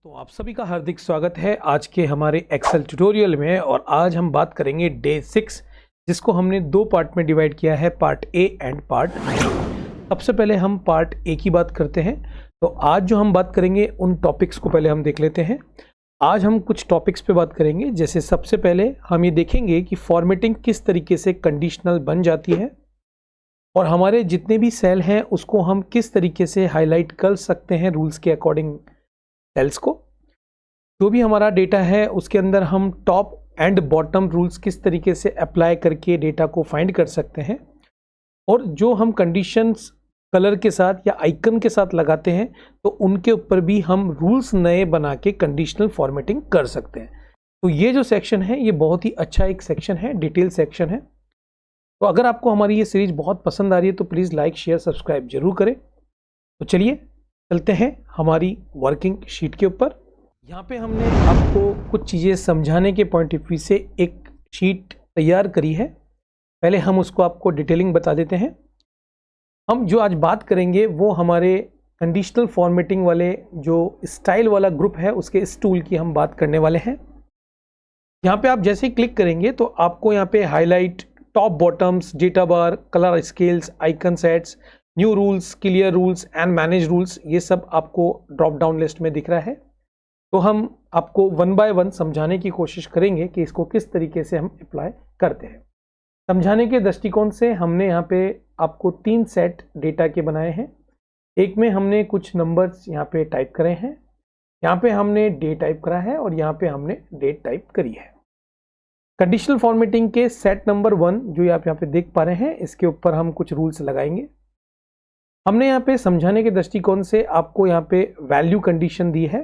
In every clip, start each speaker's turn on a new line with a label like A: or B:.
A: तो आप सभी का हार्दिक स्वागत है आज के हमारे एक्सेल ट्यूटोरियल में। और आज हम बात करेंगे डे 6, जिसको हमने दो पार्ट में डिवाइड किया है, part A and part B. सबसे पहले हम पार्ट ए की बात करते हैं। तो आज जो हम बात करेंगे उन टॉपिक्स को पहले हम देख लेते हैं। आज हम कुछ टॉपिक्स पे बात करेंगे, जैसे सबसे पहले हम ये देखेंगे कि फॉर्मेटिंग किस तरीके से कंडीशनल बन जाती है और हमारे जितने भी सेल हैं उसको हम किस तरीके से हाईलाइट कर सकते हैं रूल्स के अकॉर्डिंग। सेल्स को जो भी हमारा डेटा है उसके अंदर हम टॉप एंड बॉटम रूल्स किस तरीके से अप्लाई करके डेटा को फाइंड कर सकते हैं, और जो हम कंडीशंस कलर के साथ या आइकन के साथ लगाते हैं तो उनके ऊपर भी हम रूल्स नए बना के कंडीशनल फॉर्मेटिंग कर सकते हैं। तो ये जो सेक्शन है ये बहुत ही अच्छा एक सेक्शन है, डिटेल सेक्शन है। तो अगर आपको हमारी ये सीरीज बहुत पसंद आ रही है तो प्लीज़ लाइक शेयर सब्सक्राइब जरूर करें। तो चलिए चलते हैं हमारी वर्किंग शीट के ऊपर। यहाँ पे हमने आपको कुछ चीज़ें समझाने के पॉइंट ऑफ व्यू से एक शीट तैयार करी है। पहले हम उसको आपको डिटेलिंग बता देते हैं। हम जो आज बात करेंगे वो हमारे कंडीशनल फॉर्मेटिंग वाले जो स्टाइल वाला ग्रुप है उसके इस टूल की हम बात करने वाले हैं। यहाँ पे आप जैसे ही क्लिक करेंगे तो आपको यहाँ पे highlight, top bottoms, data bar, colour scales, icon sets, new rules, clear rules and manage rules, ये सब आपको ड्रॉप डाउन लिस्ट में दिख रहा है। तो हम आपको वन बाय वन समझाने की कोशिश करेंगे कि इसको किस तरीके से हम अप्लाई करते हैं। समझाने के दृष्टिकोण से हमने यहाँ पे आपको 3 सेट डेटा के बनाए हैं। एक में हमने कुछ नंबर्स यहाँ पे टाइप करे हैं, यहाँ पे हमने डे टाइप करा है और यहाँ पे हमने डेट टाइप करी है। कंडीशनल फॉर्मेटिंग के सेट नंबर 1 जो आप यहाँ पे देख पा रहे हैं, इसके ऊपर हम कुछ रूल्स लगाएंगे। हमने यहाँ पे समझाने के दृष्टिकोण से आपको यहाँ पे वैल्यू कंडीशन दी है।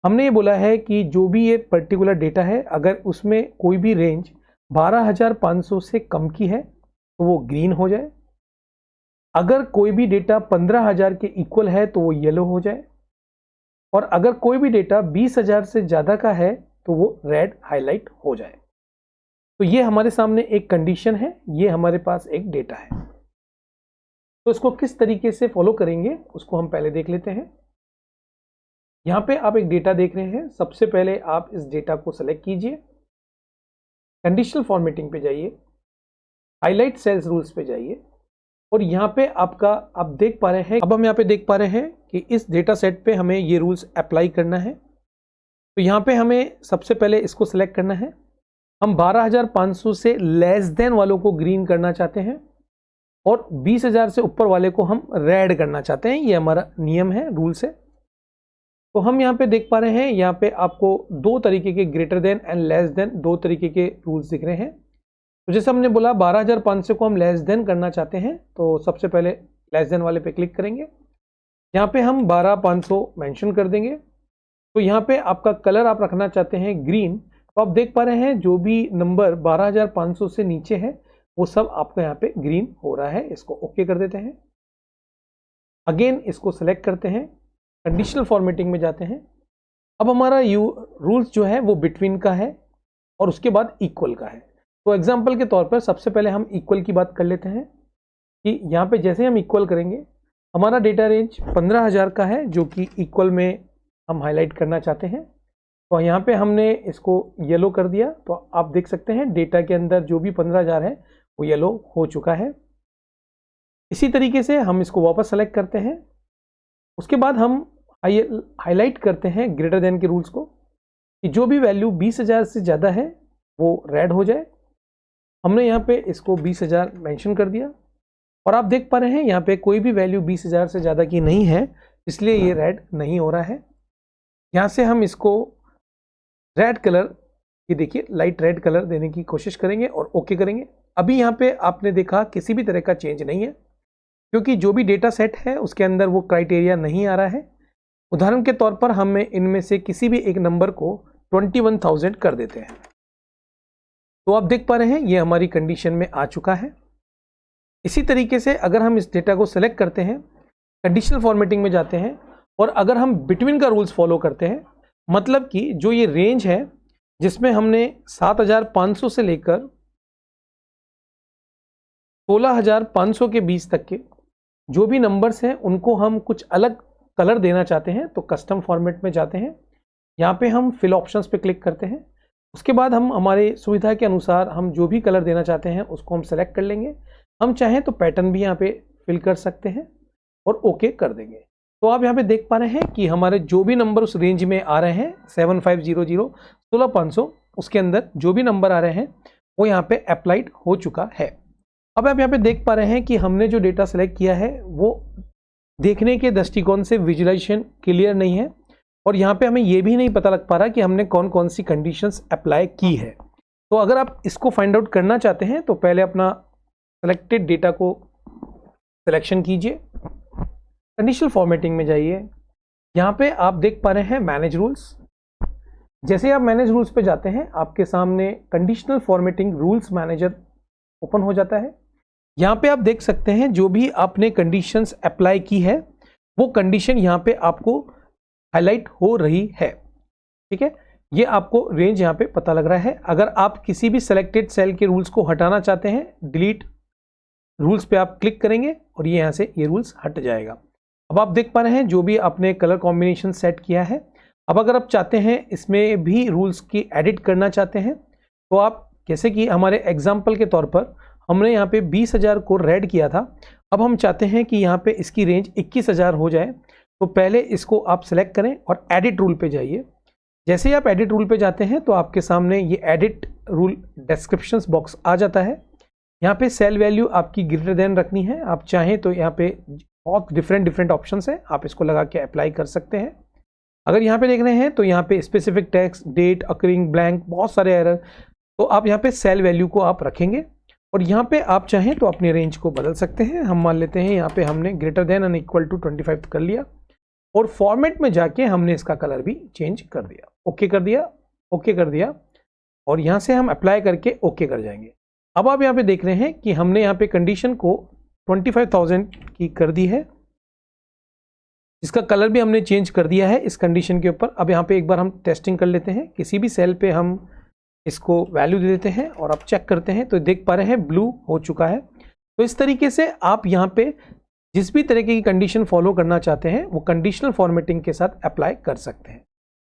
A: हमने ये बोला है कि जो भी ये पर्टिकुलर डेटा है अगर उसमें कोई भी रेंज 12,500 से कम की है तो वो ग्रीन हो जाए, अगर कोई भी डेटा 15,000 के इक्वल है तो वो येलो हो जाए, और अगर कोई भी डेटा 20,000 से ज़्यादा का है तो वो रेड हाईलाइट हो जाए। तो ये हमारे सामने एक कंडीशन है, ये हमारे पास एक डेटा है। तो इसको किस तरीके से फॉलो करेंगे उसको हम पहले देख लेते हैं। यहाँ पे आप एक डेटा देख रहे हैं। सबसे पहले आप इस डेटा को सेलेक्ट कीजिए, कंडीशनल फॉर्मेटिंग पे जाइए, हाईलाइट सेल्स रूल्स पे जाइए, और यहाँ पे आपका आप देख पा रहे हैं, अब हम यहाँ पे देख पा रहे हैं कि इस डेटा सेट पे हमें ये रूल्स अप्लाई करना है। तो यहाँ पे हमें सबसे पहले इसको सेलेक्ट करना है। हम 12,500 से लेस देन वालों को ग्रीन करना चाहते हैं और 20,000 से ऊपर वाले को हम रेड करना चाहते हैं। ये हमारा नियम है, रूल्स है। तो हम यहाँ पे देख पा रहे हैं, यहाँ पे आपको दो तरीके के greater than and less than, दो तरीके के रूल्स दिख रहे हैं। तो जैसे हमने बोला 12,500 को हम लेस देन करना चाहते हैं, तो सबसे पहले लेस देन वाले पे क्लिक करेंगे। यहाँ पे हम 12,500 मेंशन कर देंगे। तो यहाँ पे आपका कलर आप रखना चाहते हैं ग्रीन। तो आप देख पा रहे हैं जो भी नंबर 12,500 से नीचे है वो सब आपका यहाँ पे ग्रीन हो रहा है। इसको ओके कर देते हैं। अगेन इसको सेलेक्ट करते हैं, कंडीशनल फॉर्मेटिंग में जाते हैं। अब हमारा रूल्स जो है वो बिटवीन का है और उसके बाद इक्वल का है। तो एग्जांपल के तौर पर सबसे पहले हम इक्वल की बात कर लेते हैं कि यहाँ पे जैसे हम इक्वल करेंगे, हमारा डेटा रेंज 15,000 का है जो कि इक्वल में हम हाईलाइट करना चाहते हैं। तो यहाँ पे हमने इसको येलो कर दिया। तो आप देख सकते हैं डेटा के अंदर जो भी 15,000 है वो येलो हो चुका है। इसी तरीके से हम इसको वापस सेलेक्ट करते हैं। उसके बाद हम हाईलाइट करते हैं ग्रेटर देन के रूल्स को, कि जो भी वैल्यू 20,000 से ज़्यादा है वो रेड हो जाए। हमने यहाँ पे इसको 20,000 मेंशन कर दिया और आप देख पा रहे हैं यहाँ पे कोई भी वैल्यू 20,000 से ज़्यादा की नहीं है, इसलिए ये रेड नहीं हो रहा है। यहाँ से हम इसको रेड कलर, ये देखिए लाइट रेड कलर देने की कोशिश करेंगे और ओके करेंगे। अभी यहाँ पे आपने देखा किसी भी तरह का चेंज नहीं है, क्योंकि जो भी डेटा सेट है उसके अंदर वो क्राइटेरिया नहीं आ रहा है। उदाहरण के तौर पर हमें इनमें से किसी भी एक नंबर को 21,000 कर देते हैं। तो आप देख पा रहे हैं ये हमारी कंडीशन में आ चुका है। इसी तरीके से अगर हम इस डेटा को सेलेक्ट करते हैं, कंडीशनल फॉर्मेटिंग में जाते हैं और अगर हम बिटवीन का रूल्स फॉलो करते हैं, मतलब कि जो ये रेंज है जिसमें हमने 7,500 से लेकर 16,500 के बीच तक के जो भी नंबर्स हैं उनको हम कुछ अलग कलर देना चाहते हैं तो कस्टम फॉर्मेट में जाते हैं, यहाँ पे हम फिल ऑप्शंस पे क्लिक करते हैं। उसके बाद हम हमारे सुविधा के अनुसार हम जो भी कलर देना चाहते हैं उसको हम सेलेक्ट कर लेंगे। हम चाहें तो पैटर्न भी यहाँ पे फिल कर सकते हैं और ओके कर देंगे। तो आप यहाँ पे देख पा रहे हैं कि हमारे जो भी नंबर उस रेंज में आ रहे हैं 7500 16500, उसके अंदर जो भी नंबर आ रहे हैं वो यहाँ पे अप्लाइड हो चुका है। अब आप यहाँ पे देख पा रहे हैं कि हमने जो डेटा सेलेक्ट किया है वो देखने के दृष्टिकोण से विजुअलाइजेशन क्लियर नहीं है, और यहाँ पे हमें ये भी नहीं पता लग पा रहा कि हमने कौन कौन सी कंडीशंस अप्लाई की है। तो अगर आप इसको फाइंड आउट करना चाहते हैं तो पहले अपना सेलेक्टेड डेटा को सिलेक्शन कीजिए, कंडीशनल फॉर्मेटिंग में जाइए, यहाँ पे आप देख पा रहे हैं मैनेज रूल्स। जैसे आप मैनेज रूल्स पे जाते हैं आपके सामने conditional formatting rules manager open हो जाता है। यहाँ पे आप देख सकते हैं जो भी आपने कंडीशंस अप्लाई की है वो कंडीशन यहाँ पे आपको हाईलाइट हो रही है। ठीक है, ये आपको रेंज यहाँ पे पता लग रहा है। अगर आप किसी भी सिलेक्टेड सेल के रूल्स को हटाना चाहते हैं, डिलीट रूल्स पे आप क्लिक करेंगे और ये यहाँ से ये रूल्स हट जाएगा। अब आप देख पा रहे हैं जो भी आपने कलर कॉम्बिनेशन सेट किया है। अब अगर आप चाहते हैं इसमें भी रूल्स की एडिट करना चाहते हैं तो आप, जैसे कि हमारे एग्जाम्पल के तौर पर हमने यहाँ पे 20,000 को रेड किया था, अब हम चाहते हैं कि यहाँ पे इसकी रेंज 21,000 हो जाए, तो पहले इसको आप सेलेक्ट करें और एडिट रूल पे जाइए। जैसे ही आप एडिट रूल पे जाते हैं तो आपके सामने ये एडिट रूल डिस्क्रिप्शंस बॉक्स आ जाता है। यहाँ पे सेल वैल्यू आपकी ग्रेटर देन रखनी है, आप चाहें तो यहाँ पे बहुत डिफरेंट ऑप्शंस है, आप इसको लगा के अप्लाई कर सकते हैं। अगर यहाँ पे देख रहे हैं तो यहाँ पे specific text, date, occurring, blank, बहुत सारे एरर, तो आप यहाँ पे सेल वैल्यू को आप रखेंगे और यहाँ पे आप चाहें तो अपनी रेंज को बदल सकते हैं। हम मान लेते हैं यहाँ पे हमने greater than and equal to 25 कर लिया और फॉर्मेट में जाके हमने इसका कलर भी चेंज कर दिया, ओके कर दिया, ओके कर दिया, और यहाँ से हम अप्लाई करके ओके कर जाएंगे। अब आप यहाँ पे देख रहे हैं कि हमने यहाँ पे कंडीशन को 25,000 की कर दी है, इसका कलर भी हमने चेंज कर दिया है इस कंडीशन के ऊपर। अब यहाँ पे एक बार हम टेस्टिंग कर लेते हैं, किसी भी सेल पे हम इसको वैल्यू दे देते हैं और आप चेक करते हैं तो देख पा रहे हैं ब्लू हो चुका है। तो इस तरीके से आप यहाँ पे जिस भी तरीके की कंडीशन फॉलो करना चाहते हैं वो कंडीशनल फॉर्मेटिंग के साथ अप्लाई कर सकते हैं।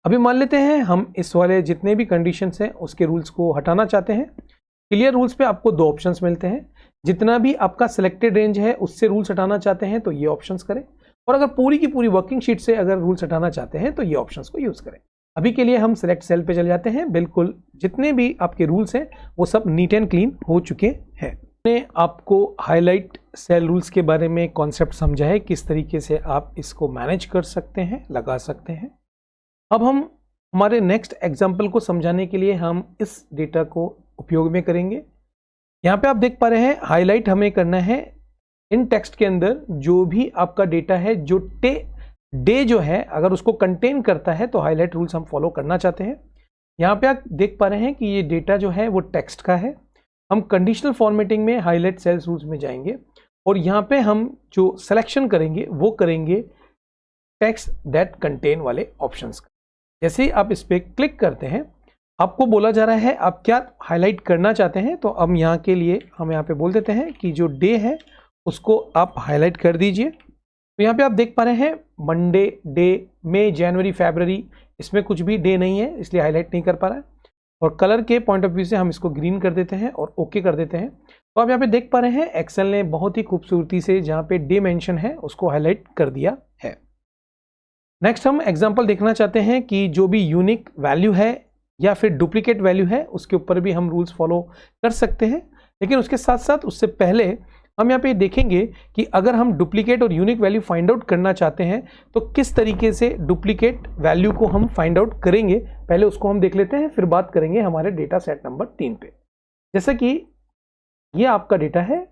A: अभी मान लेते हैं हम इस वाले जितने भी कंडीशंस हैं उसके रूल्स को हटाना चाहते हैं। क्लियर रूल्स पे आपको दो ऑप्शंस मिलते हैं, जितना भी आपका सिलेक्टेड रेंज है उससे रूल्स हटाना चाहते हैं तो ये ऑप्शंस करें, और अगर पूरी की पूरी वर्किंग शीट से अगर रूल्स हटाना चाहते हैं तो ये ऑप्शंस को यूज करें। अभी के लिए हम सिलेक्ट सेल पे चले जाते हैं। बिल्कुल जितने भी आपके रूल्स हैं वो सब नीट एंड क्लीन हो चुके हैं। मैंने आपको हाईलाइट सेल रूल्स के बारे में कॉन्सेप्ट समझा है, किस तरीके से आप इसको मैनेज कर सकते हैं, लगा सकते हैं। अब हम हमारे नेक्स्ट एग्जाम्पल को समझाने के लिए हम इस डेटा को उपयोग में करेंगे। यहाँ पे आप देख पा रहे हैं हाईलाइट हमें करना है इन टेक्स्ट के अंदर जो भी आपका डेटा है, जो डे जो है अगर उसको कंटेन करता है तो हाईलाइट रूल्स हम फॉलो करना चाहते हैं। यहाँ पे आप देख पा रहे हैं कि ये डेटा जो है वो टेक्स्ट का है। हम कंडीशनल फॉर्मेटिंग में हाईलाइट सेल्स रूल्स में जाएंगे और यहाँ पे हम जो सिलेक्शन करेंगे वो करेंगे टेक्स्ट दैट कंटेन वाले ऑप्शंस का। जैसे ही आप इस पर क्लिक करते हैं आपको बोला जा रहा है आप क्या हाईलाइट करना चाहते हैं, तो हम यहाँ के लिए हम यहाँ पे बोल देते हैं कि जो डे है उसको आप हाईलाइट कर दीजिए। तो यहाँ पे आप देख पा रहे हैं मंडे, डे, मई, जनवरी, फरवरी, इसमें कुछ भी डे नहीं है इसलिए हाईलाइट नहीं कर पा रहा है। और कलर के पॉइंट ऑफ व्यू से हम इसको ग्रीन कर देते हैं और ओके कर देते हैं। तो आप यहाँ पे देख पा रहे हैं एक्सेल ने बहुत ही खूबसूरती से जहाँ पे डे मेंशन है उसको हाईलाइट कर दिया है। नेक्स्ट हम एग्जांपल देखना चाहते हैं कि जो भी यूनिक वैल्यू है या फिर डुप्लीकेट वैल्यू है उसके ऊपर भी हम रूल्स फॉलो कर सकते हैं, लेकिन उसके साथ साथ उससे पहले हम यहाँ पे देखेंगे कि अगर हम डुप्लीकेट और यूनिक वैल्यू फाइंड आउट करना चाहते हैं तो किस तरीके से डुप्लीकेट वैल्यू को हम फाइंड आउट करेंगे। पहले उसको हम देख लेते हैं, फिर बात करेंगे हमारे डेटा सेट नंबर 3 पे। जैसे कि ये आपका डेटा है,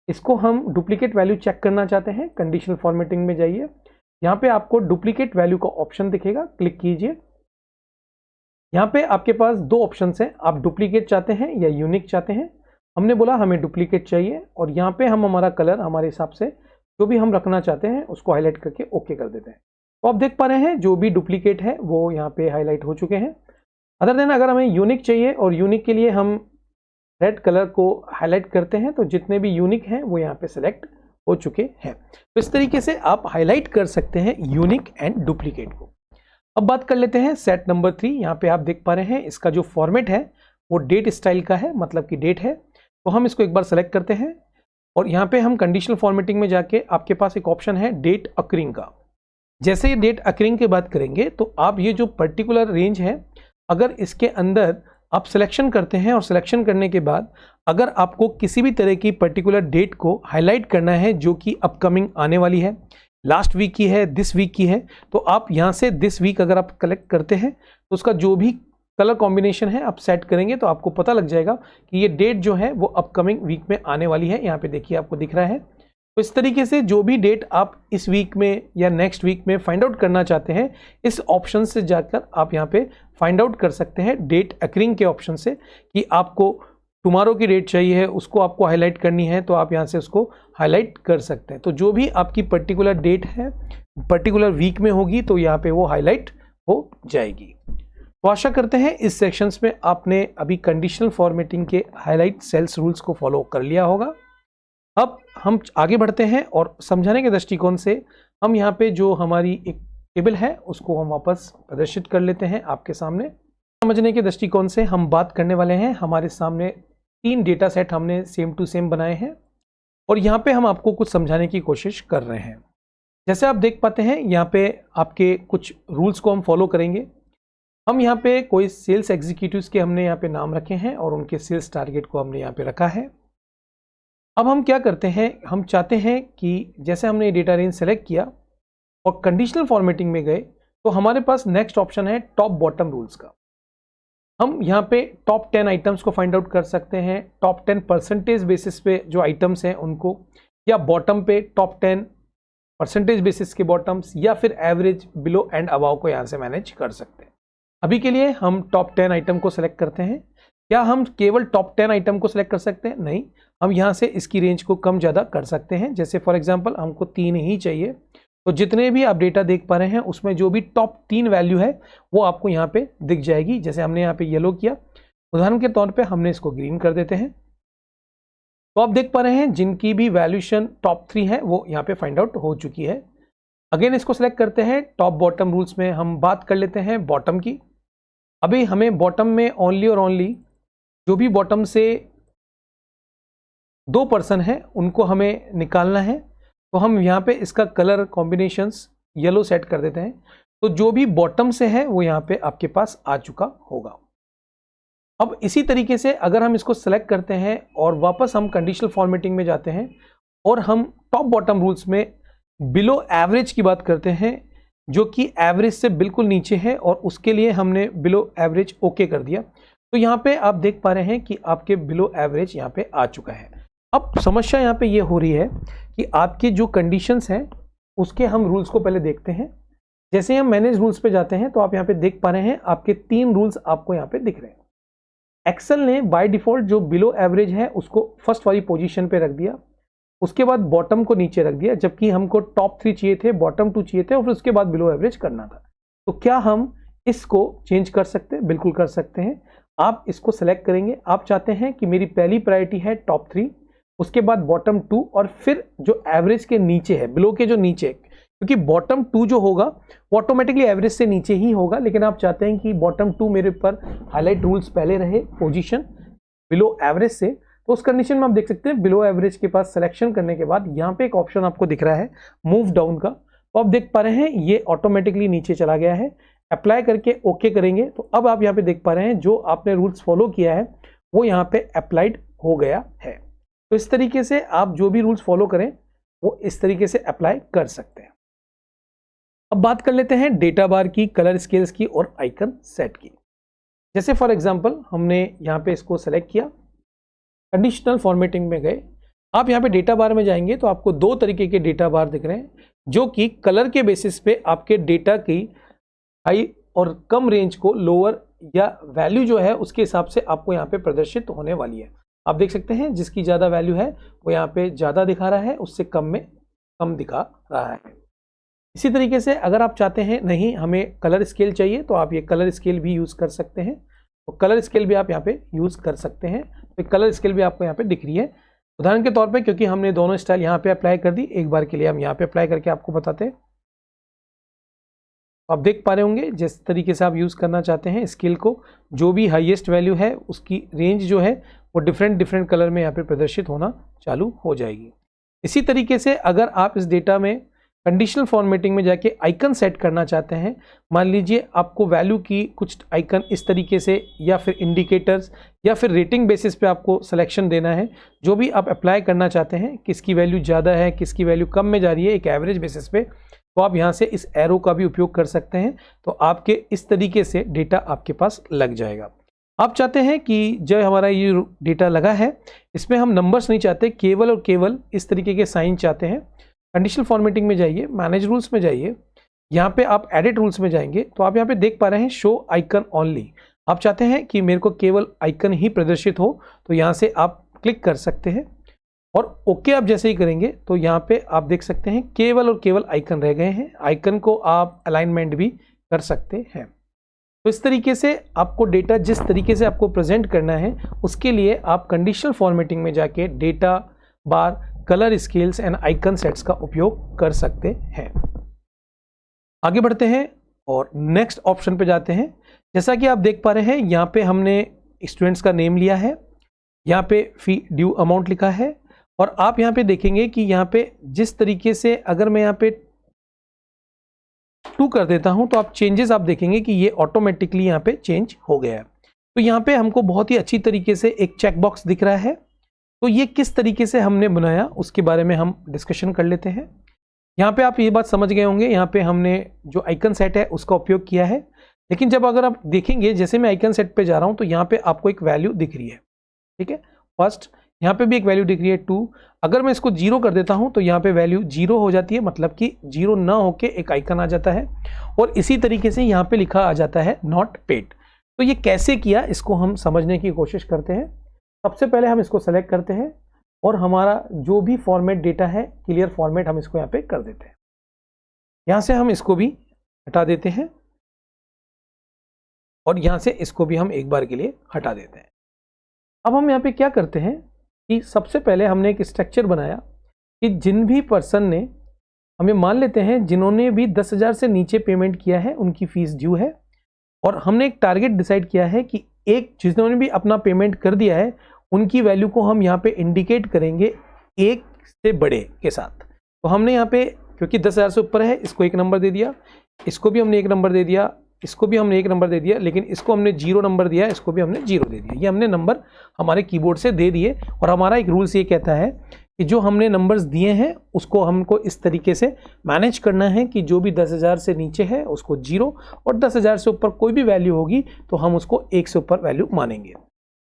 A: इसको हम डुप्लीकेट वैल्यू चेक करना चाहते हैं। कंडीशनल फॉर्मेटिंग में जाइए, यहाँ पे आपको डुप्लीकेट वैल्यू का ऑप्शन दिखेगा, क्लिक कीजिए। यहाँ पे आपके पास दो ऑप्शन है, आप डुप्लीकेट चाहते हैं या यूनिक चाहते हैं। हमने बोला हमें डुप्लीकेट चाहिए और यहाँ पे हम हमारा कलर हमारे हिसाब से जो भी हम रखना चाहते हैं उसको हाईलाइट करके ओके कर देते हैं। तो आप देख पा रहे हैं जो भी डुप्लीकेट है वो यहाँ पे हाईलाइट हो चुके हैं। अदर देन अगर हमें यूनिक चाहिए और यूनिक के लिए हम रेड कलर को हाईलाइट करते हैं तो जितने भी यूनिक हैं वो यहाँ पे सिलेक्ट हो चुके हैं। तो इस तरीके से आप हाईलाइट कर सकते हैं यूनिक एंड डुप्लीकेट को। अब बात कर लेते हैं सेट नंबर 3। यहाँ पे आप देख पा रहे हैं इसका जो फॉर्मेट है वो डेट स्टाइल का है, मतलब कि डेट है। तो हम इसको एक बार सेलेक्ट करते हैं और यहाँ पे हम कंडीशनल फॉर्मेटिंग में जाके आपके पास एक ऑप्शन है डेट अकरिंग का। जैसे ये डेट अकरिंग की बात करेंगे तो आप ये जो पर्टिकुलर रेंज है, अगर इसके अंदर आप सिलेक्शन करते हैं और सिलेक्शन करने के बाद अगर आपको किसी भी तरह की पर्टिकुलर डेट को हाईलाइट करना है जो कि अपकमिंग आने वाली है, लास्ट वीक की है, दिस वीक की है, तो आप यहाँ से दिस वीक अगर आप कलेक्ट करते हैं तो उसका जो भी कलर कॉम्बिनेशन है आप सेट करेंगे तो आपको पता लग जाएगा कि ये डेट जो है वो अपकमिंग वीक में आने वाली है। यहाँ पे देखिए आपको दिख रहा है। तो इस तरीके से जो भी डेट आप इस वीक में या नेक्स्ट वीक में फाइंड आउट करना चाहते हैं, इस ऑप्शन से जाकर आप यहाँ पे फाइंड आउट कर सकते हैं डेट अकरिंग के ऑप्शन से, कि आपको टुमारो की डेट चाहिए है, उसको आपको हाईलाइट करनी है तो आप यहाँ से उसको हाईलाइट कर सकते हैं। तो जो भी आपकी पर्टिकुलर डेट है पर्टिकुलर वीक में होगी तो यहाँ पे वो हाईलाइट हो जाएगी। तो आशा करते हैं इस सेक्शंस में आपने अभी कंडीशनल फॉर्मेटिंग के हाईलाइट सेल्स रूल्स को फॉलो कर लिया होगा। अब हम आगे बढ़ते हैं और समझाने के दृष्टिकोण से हम यहाँ पे जो हमारी एक टेबल है उसको हम वापस प्रदर्शित कर लेते हैं आपके सामने। समझने के दृष्टिकोण से हम बात करने वाले हैं, हमारे सामने 3 डेटा सेट हमने सेम टू सेम बनाए हैं और यहाँ पे हम आपको कुछ समझाने की कोशिश कर रहे हैं। जैसे आप देख पाते हैं यहाँ पे आपके कुछ रूल्स को हम फॉलो करेंगे। हम यहाँ पे कोई सेल्स एग्जीक्यूटिव्स के हमने यहाँ पे नाम रखे हैं और उनके सेल्स टारगेट को हमने यहाँ पे रखा है। अब हम क्या करते हैं, हम चाहते हैं कि जैसे हमने ये डेटा रेंज सेलेक्ट किया और कंडीशनल फॉर्मेटिंग में गए तो हमारे पास नेक्स्ट ऑप्शन है टॉप बॉटम रूल्स का। हम यहाँ पे टॉप 10 आइटम्स को फाइंड आउट कर सकते हैं, टॉप 10 परसेंटेज बेसिस पे जो आइटम्स हैं उनको, या बॉटम पे टॉप 10 परसेंटेज बेसिस के बॉटम्स, या फिर एवरेज, बिलो एंड अबाव को यहाँ से मैनेज कर सकते हैं। अभी के लिए हम टॉप 10 आइटम को सेलेक्ट करते हैं। क्या हम केवल टॉप 10 आइटम को सेलेक्ट कर सकते हैं? नहीं, हम यहाँ से इसकी रेंज को कम ज़्यादा कर सकते हैं। जैसे फॉर एग्जांपल हमको 3 ही चाहिए, तो जितने भी आप डेटा देख पा रहे हैं उसमें जो भी टॉप 3 वैल्यू है वो आपको यहाँ पे दिख जाएगी। जैसे हमने यहाँ पे येलो किया, उदाहरण के तौर पे हमने इसको ग्रीन कर देते हैं, तो आप देख पा रहे हैं जिनकी भी वैल्यूशन टॉप 3 है वो यहाँ पे फाइंड आउट हो चुकी है। अगेन इसको सिलेक्ट करते हैं। टॉप बॉटम रूल्स में हम बात कर लेते हैं बॉटम की। अभी हमें बॉटम में ओनली और ओनली जो भी बॉटम से 2 पर्सन है उनको हमें निकालना है, तो हम यहाँ पे इसका कलर कॉम्बिनेशंस येलो सेट कर देते हैं। तो जो भी बॉटम से है वो यहाँ पे आपके पास आ चुका होगा। अब इसी तरीके से अगर हम इसको सेलेक्ट करते हैं और वापस हम कंडीशनल फॉर्मेटिंग में जाते हैं और हम टॉप बॉटम रूल्स में बिलो एवरेज की बात करते हैं, जो कि एवरेज से बिल्कुल नीचे है, और उसके लिए हमने बिलो एवरेज ओके कर दिया। तो यहाँ पे आप देख पा रहे हैं कि आपके बिलो एवरेज यहाँ पे आ चुका है। अब समस्या यहाँ पे ये हो रही है कि आपके जो कंडीशंस हैं उसके हम रूल्स को पहले देखते हैं। जैसे हम मैनेज रूल्स पे जाते हैं तो आप यहाँ पे देख पा रहे हैं आपके 3 रूल्स आपको यहाँ पे दिख रहे हैं। एक्सेल ने बाय डिफॉल्ट जो बिलो एवरेज है उसको फर्स्ट वाली पोजीशन पे रख दिया, उसके बाद बॉटम को नीचे रख दिया, जबकि हमको टॉप 3 चाहिए थे, बॉटम 2 चाहिए थे और फिर उसके बाद बिलो एवरेज करना था। तो क्या हम इसको चेंज कर सकते हैं? बिल्कुल कर सकते हैं। आप इसको सेलेक्ट करेंगे। आप चाहते हैं कि मेरी पहली प्रायोरिटी है टॉप 3, उसके बाद बॉटम 2 और फिर जो एवरेज के नीचे है, बिलो के जो नीचे, क्योंकि बॉटम 2 जो होगा वो ऑटोमेटिकली एवरेज से नीचे ही होगा, लेकिन आप चाहते हैं कि बॉटम 2 मेरे पर हाईलाइट रूल्स पहले रहे पोजीशन बिलो एवरेज से। तो उस कंडीशन में आप देख सकते हैं बिलो एवरेज के पास सिलेक्शन करने के बाद यहाँ पे एक ऑप्शन आपको दिख रहा है मूव डाउन का, तो आप देख पा रहे हैं ये ऑटोमेटिकली नीचे चला गया है। अप्लाई करके ओके करेंगे तो अब आप यहाँ पे देख पा रहे हैं जो आपने रूल्स फॉलो किया है वो यहाँ पे अप्लाइड हो गया है। तो इस तरीके से आप जो भी रूल्स फॉलो करें वो इस तरीके से अप्लाई कर सकते हैं। अब बात कर लेते हैं डेटा बार की, कलर स्केल्स की और आइकन सेट की। जैसे फॉर एग्जांपल हमने यहाँ पे इसको सेलेक्ट किया, कंडीशनल फॉर्मेटिंग में गए, आप यहाँ पे डेटा बार में जाएंगे तो आपको 2 तरीके के डेटा बार दिख रहे हैं, जो कि कलर के बेसिस पे आपके डेटा की हाई और कम रेंज को लोअर या वैल्यू जो है उसके हिसाब से आपको यहाँ पे प्रदर्शित होने वाली है। आप देख सकते हैं जिसकी ज़्यादा वैल्यू है वो यहाँ पे ज़्यादा दिखा रहा है, उससे कम में कम दिखा रहा है। इसी तरीके से अगर आप चाहते हैं नहीं हमें कलर स्केल चाहिए तो आप ये कलर स्केल भी यूज़ कर सकते हैं, तो कलर स्केल भी आप यहाँ पे यूज़ कर सकते हैं। तो कलर स्केल भी आपको यहाँ पे दिख रही है। उदाहरण के तौर पे क्योंकि हमने दोनों स्टाइल यहाँ पे अप्लाई कर दी, एक बार के लिए हम यहाँ पे अप्लाई करके आपको बताते हैं। आप देख पा रहे होंगे जिस तरीके से आप यूज़ करना चाहते हैं स्केल को, जो भी हाईएस्ट वैल्यू है उसकी रेंज जो है वो डिफरेंट कलर में यहाँ पे प्रदर्शित होना चालू हो जाएगी। इसी तरीके से अगर आप इस डेटा में कंडीशनल फॉर्मेटिंग में जाके आइकन सेट करना चाहते हैं, मान लीजिए आपको वैल्यू की कुछ आइकन इस तरीके से या फिर इंडिकेटर्स या फिर रेटिंग बेसिस पे आपको सिलेक्शन देना है, जो भी आप अप्लाई करना चाहते हैं, किसकी वैल्यू ज़्यादा है किसकी वैल्यू कम में जा रही है एक एवरेज बेसिस पे, तो आप यहाँ से इस एरो का भी उपयोग कर सकते हैं। तो आपके इस तरीके से डेटा आपके पास लग जाएगा। आप चाहते हैं कि जो हमारा ये डेटा लगा है इसमें हम नंबर्स नहीं चाहते, केवल और केवल इस तरीके के साइन चाहते हैं। कंडीशनल फॉर्मेटिंग में जाइए, मैनेज रूल्स में जाइए, यहाँ पे आप एडिट रूल्स में जाएंगे तो आप यहाँ पे देख पा रहे हैं शो आइकन ओनली। आप चाहते हैं कि मेरे को केवल आइकन ही प्रदर्शित हो तो यहाँ से आप क्लिक कर सकते हैं और ओके आप जैसे ही करेंगे तो यहाँ पे आप देख सकते हैं केवल और केवल आइकन रह गए हैं। आइकन को आप अलाइनमेंट भी कर सकते हैं। तो इस तरीके से आपको डेटा जिस तरीके से आपको प्रेजेंट करना है उसके लिए आप कंडीशनल फॉर्मेटिंग में जाके data bar, colour scales and icon sets का उपयोग कर सकते हैं। आगे बढ़ते हैं और नेक्स्ट ऑप्शन पे जाते हैं। जैसा कि आप देख पा रहे हैं यहाँ पे हमने स्टूडेंट्स का नेम लिया है, यहाँ पे फी ड्यू अमाउंट लिखा है और आप यहाँ पे देखेंगे कि यहाँ पे जिस तरीके से अगर मैं यहाँ पे 2 कर देता हूँ तो आप चेंजेस आप देखेंगे कि ये ऑटोमेटिकली यहाँ पे चेंज हो गया है। तो यहाँ पे हमको बहुत ही अच्छी तरीके से एक चेक बॉक्स दिख रहा है। तो ये किस तरीके से हमने बनाया उसके बारे में हम डिस्कशन कर लेते हैं। यहाँ पे आप ये बात समझ गए होंगे, यहाँ पे हमने जो आइकन सेट है उसका उपयोग किया है। लेकिन जब अगर आप देखेंगे जैसे मैं आइकन सेट पे जा रहा हूँ तो यहाँ पे आपको एक वैल्यू दिख रही है, ठीक है। फर्स्ट यहाँ पे भी एक वैल्यू दिख रही है 2। अगर मैं इसको 0 कर देता हूँ तो यहाँ पे वैल्यू 0 हो जाती है, मतलब कि 0 ना होके एक आइकन आ जाता है। और इसी तरीके से यहाँ पे लिखा आ जाता है नॉट पेड। तो ये कैसे किया इसको हम समझने की कोशिश करते हैं। सबसे पहले हम इसको सेलेक्ट करते हैं और हमारा जो भी फॉर्मेट डेटा है क्लियर फॉर्मेट हम इसको यहाँ पे कर देते हैं। यहाँ से हम इसको भी हटा देते हैं और यहाँ से इसको भी हम एक बार के लिए हटा देते हैं। अब हम यहाँ पे क्या करते हैं कि सबसे पहले हमने एक स्ट्रक्चर बनाया कि जिन भी पर्सन ने, हमें मान लेते हैं जिन्होंने भी 10,000 से नीचे पेमेंट किया है उनकी फीस ड्यू है, और हमने एक टारगेट डिसाइड किया है कि एक जिन्होंने भी अपना पेमेंट कर दिया है उनकी वैल्यू को हम यहाँ पे इंडिकेट करेंगे 1 से बड़े के साथ। तो हमने यहाँ पे क्योंकि 10,000 से ऊपर है इसको 1 नंबर दे दिया, इसको भी हमने 1 नंबर दे दिया, इसको भी हमने 1 नंबर दे दिया, लेकिन इसको हमने 0 नंबर दिया, इसको भी हमने 0 दे दिया। ये हमने नंबर हमारे कीबोर्ड से दे दिए। और हमारा एक रूल्स ये कहता है कि जो हमने नंबर्स दिए हैं उसको हमको इस तरीके से मैनेज करना है कि जो भी 10,000 से नीचे है उसको 0 और 10,000 से ऊपर कोई भी वैल्यू होगी तो हम उसको 1 से ऊपर वैल्यू मानेंगे।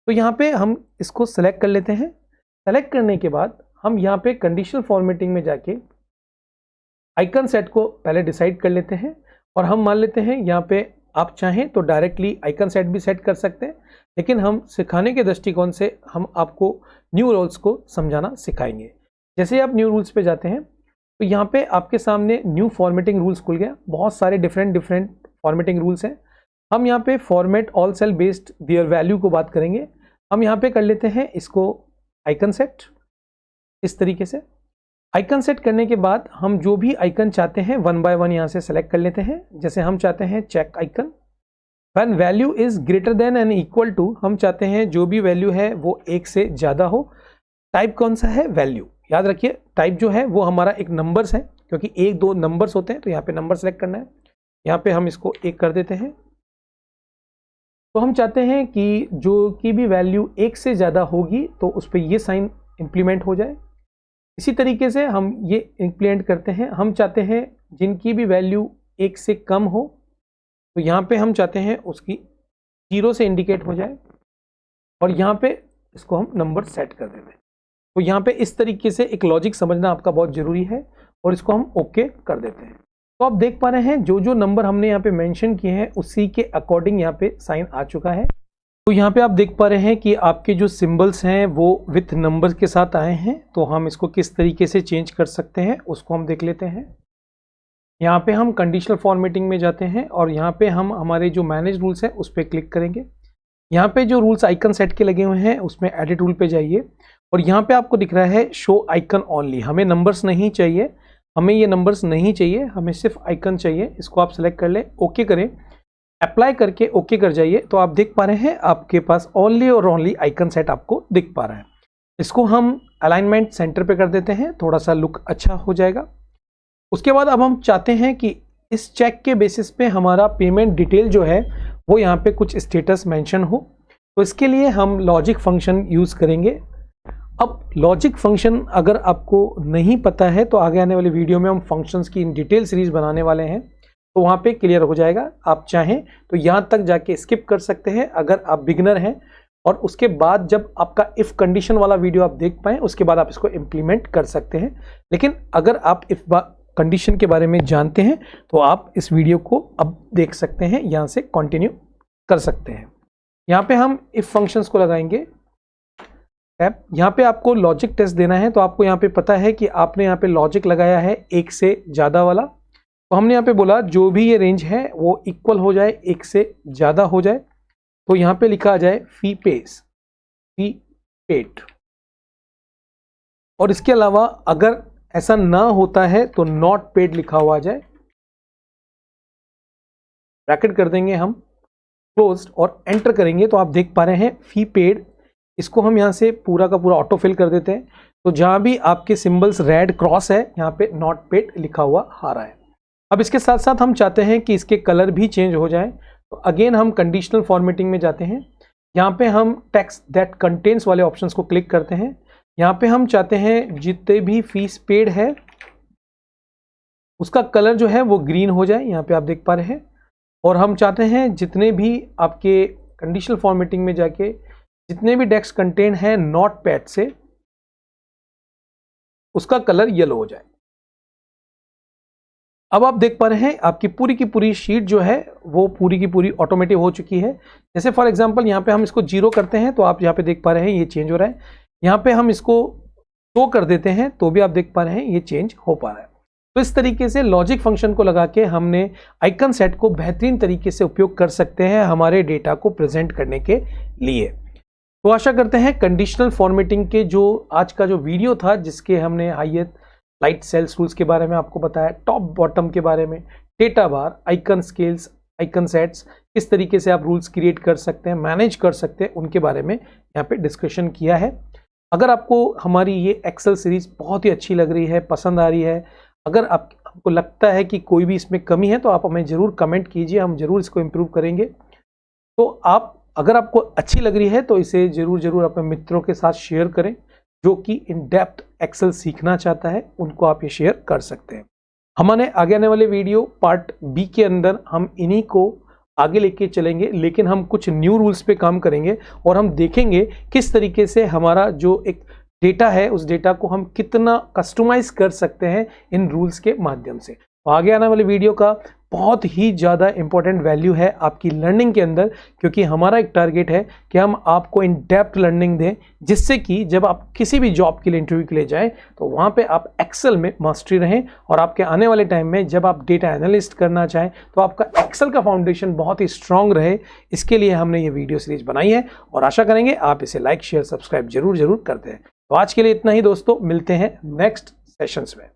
A: तो यहाँ पे हम इसको सेलेक्ट कर लेते हैं। सेलेक्ट करने के बाद हम यहाँ पे कंडीशनल फॉर्मेटिंग में जाके आइकन सेट को पहले डिसाइड कर लेते हैं और हम मान लेते हैं यहाँ पे आप चाहें तो डायरेक्टली आइकन सेट भी सेट कर सकते हैं, लेकिन हम सिखाने के दृष्टिकोण से हम आपको न्यू रूल्स को समझाना सिखाएंगे। जैसे ही आप न्यू रूल्स पे जाते हैं तो यहाँ पे आपके सामने न्यू फॉर्मेटिंग रूल्स खुल गया। बहुत सारे डिफरेंट फॉर्मेटिंग रूल्स हैं। हम यहाँ पे format all cell based their value को बात करेंगे। हम यहाँ पे कर लेते हैं इसको आइकन सेट। इस तरीके से आइकन सेट करने के बाद हम जो भी आइकन चाहते हैं 1 बाय 1 यहाँ से सेलेक्ट कर लेते हैं। जैसे हम चाहते हैं check icon, when value is greater than and equal to, हम चाहते हैं जो भी वैल्यू है वो 1 से ज़्यादा हो। टाइप कौन सा है? वैल्यू। याद रखिए टाइप जो है वो हमारा एक नंबर्स है, क्योंकि 1-2 नंबर्स होते हैं तो यहाँ पे नंबर सेलेक्ट करना है। यहाँ पे हम इसको 1 कर देते हैं। तो हम चाहते हैं कि जो की भी वैल्यू 1 से ज़्यादा होगी तो उस पर ये साइन इम्प्लीमेंट हो जाए। इसी तरीके से हम ये इम्प्लीमेंट करते हैं। हम चाहते हैं जिनकी भी वैल्यू 1 से कम हो तो यहाँ पे हम चाहते हैं उसकी 0 से इंडिकेट हो जाए और यहाँ पे इसको हम नंबर सेट कर देते हैं। तो यहाँ पे इस तरीके से एक लॉजिक समझना आपका बहुत ज़रूरी है और इसको हम ओके कर देते हैं। तो आप देख पा रहे हैं जो जो नंबर हमने यहाँ पे मेंशन किए हैं उसी के अकॉर्डिंग यहाँ पे साइन आ चुका है। तो यहाँ पे आप देख पा रहे हैं कि आपके जो सिंबल्स हैं वो विथ नंबर के साथ आए हैं। तो हम इसको किस तरीके से चेंज कर सकते हैं उसको हम देख लेते हैं। यहाँ पे हम कंडीशनल फॉर्मेटिंग में जाते हैं और यहाँ पे हम हमारे जो मैनेज रूल्स हैं उस पर क्लिक करेंगे। यहाँ पे जो रूल्स आइकन सेट के लगे हुए हैं उसमें एडिट रूल पे जाइए और यहाँ पे आपको दिख रहा है शो आइकन ओनली। हमें नंबर्स नहीं चाहिए, हमें ये नंबर्स नहीं चाहिए, हमें सिर्फ आइकन चाहिए। इसको आप सिलेक्ट कर लें, ओके करें, अप्लाई करके ओके कर जाइए। तो आप देख पा रहे हैं आपके पास ओनली और ओनली आइकन सेट आपको दिख पा रहा है। इसको हम अलाइनमेंट सेंटर पे कर देते हैं, थोड़ा सा लुक अच्छा हो जाएगा। उसके बाद अब हम चाहते हैं कि इस चेक के बेसिस पे हमारा पेमेंट डिटेल जो है वो यहाँ पे कुछ स्टेटस मेंशन हो। तो इसके लिए हम लॉजिक फंक्शन यूज करेंगे। अब लॉजिक फंक्शन अगर आपको नहीं पता है तो आगे आने वाली वीडियो में हम फंक्शंस की इन डिटेल सीरीज बनाने वाले हैं, तो वहाँ पे क्लियर हो जाएगा। आप चाहें तो यहाँ तक जाके स्किप कर सकते हैं अगर आप बिगिनर हैं, और उसके बाद जब आपका इफ कंडीशन वाला वीडियो आप देख पाएं उसके बाद आप इसको इम्प्लीमेंट कर सकते हैं। लेकिन अगर आप इफ कंडीशन के बारे में जानते हैं तो आप इस वीडियो को अब देख सकते हैं, यहाँ से कंटिन्यू कर सकते हैं। यहाँ पे हम इफ फंक्शंस को लगाएंगे टैब। यहाँ पे आपको लॉजिक टेस्ट देना है, तो आपको यहाँ पे पता है कि आपने यहाँ पे लॉजिक लगाया है 1 से ज़्यादा वाला। तो हमने यहाँ पे बोला जो भी ये रेंज है वो इक्वल हो जाए 1 से ज़्यादा हो जाए। तो यहाँ पे लिखा आ जाए फी पेड, और इसके अलावा अगर ऐसा ना होता है तो नॉट पेड लिखा हुआ आ जाए। ब्रैकेट कर देंगे हम क्लोज्ड और एंटर करेंगे तो आप देख पा रहे हैं फी पेड। इसको हम यहाँ से पूरा का पूरा ऑटो फिल कर देते हैं। तो जहां भी आपके सिंबल्स रेड क्रॉस है यहाँ पे नॉट पेड लिखा हुआ आ रहा है। अब इसके साथ साथ हम चाहते हैं कि इसके कलर भी चेंज हो जाए, तो अगेन हम कंडीशनल फॉर्मेटिंग में जाते हैं। यहाँ पे हम टेक्स्ट दैट कंटेन्स वाले ऑप्शंस को क्लिक करते हैं। यहाँ पे हम चाहते हैं जितने भी फीस पेड है उसका कलर जो है वो ग्रीन हो जाए, यहाँ पे आप देख पा रहे हैं। और हम चाहते हैं जितने भी आपके कंडीशनल फॉर्मेटिंग में जाके जितने भी टेक्स्ट कंटेंट है नॉट पेड से उसका कलर येलो हो जाए। अब आप देख पा रहे हैं आपकी पूरी की पूरी शीट जो है वो पूरी की पूरी ऑटोमेटिक हो चुकी है। जैसे फॉर एग्जांपल यहाँ पे हम इसको 0 करते हैं तो आप यहाँ पे देख पा रहे हैं ये चेंज हो रहा है। यहाँ पे हम इसको 2 कर देते हैं तो भी आप देख पा रहे हैं ये चेंज हो पा रहा है। तो इस तरीके से लॉजिक फंक्शन को लगा के हमने आइकन सेट को बेहतरीन तरीके से उपयोग कर सकते हैं हमारे डेटा को प्रेजेंट करने के लिए। तो आशा करते हैं कंडीशनल फॉर्मेटिंग के जो आज का जो वीडियो था जिसके हमने हाईएस्ट लाइट सेल्स रूल्स के बारे में आपको बताया, टॉप बॉटम के बारे में, डेटा बार, आइकन स्केल्स, आइकन सेट्स, किस तरीके से आप रूल्स क्रिएट कर सकते हैं, मैनेज कर सकते हैं, उनके बारे में यहाँ पे डिस्कशन किया है। अगर आपको हमारी ये एक्सेल सीरीज बहुत ही अच्छी लग रही है, पसंद आ रही है, अगर आपको लगता है कि कोई भी इसमें कमी है तो आप हमें ज़रूर कमेंट कीजिए, हम ज़रूर इसको इम्प्रूव करेंगे। तो आप अगर आपको अच्छी लग रही है तो इसे ज़रूर अपने मित्रों के साथ शेयर करें जो कि इन डेप्थ एक्सेल सीखना चाहता है, उनको आप ये शेयर कर सकते हैं। हमारे आगे आने वाले वीडियो पार्ट बी के अंदर हम इन्हीं को आगे लेके चलेंगे, लेकिन हम कुछ न्यू रूल्स पे काम करेंगे और हम देखेंगे किस तरीके से हमारा जो एक डेटा है उस डेटा को हम कितना कस्टमाइज कर सकते हैं इन रूल्स के माध्यम से। तो आगे आने वाले वीडियो का बहुत ही ज़्यादा इंपॉर्टेंट वैल्यू है आपकी लर्निंग के अंदर, क्योंकि हमारा एक टारगेट है कि हम आपको इन डेप्थ लर्निंग दें जिससे कि जब आप किसी भी जॉब के लिए इंटरव्यू के लिए जाएं तो वहाँ पे आप एक्सेल में मास्टरी रहें, और आपके आने वाले टाइम में जब आप डेटा एनालिस्ट करना चाहें तो आपका एक्सेल का फाउंडेशन बहुत ही स्ट्रांग रहे। इसके लिए हमने ये वीडियो सीरीज बनाई है और आशा करेंगे आप इसे लाइक शेयर सब्सक्राइब जरूर करते हैं। तो आज के लिए इतना ही दोस्तों, मिलते हैं नेक्स्ट सेशंस में।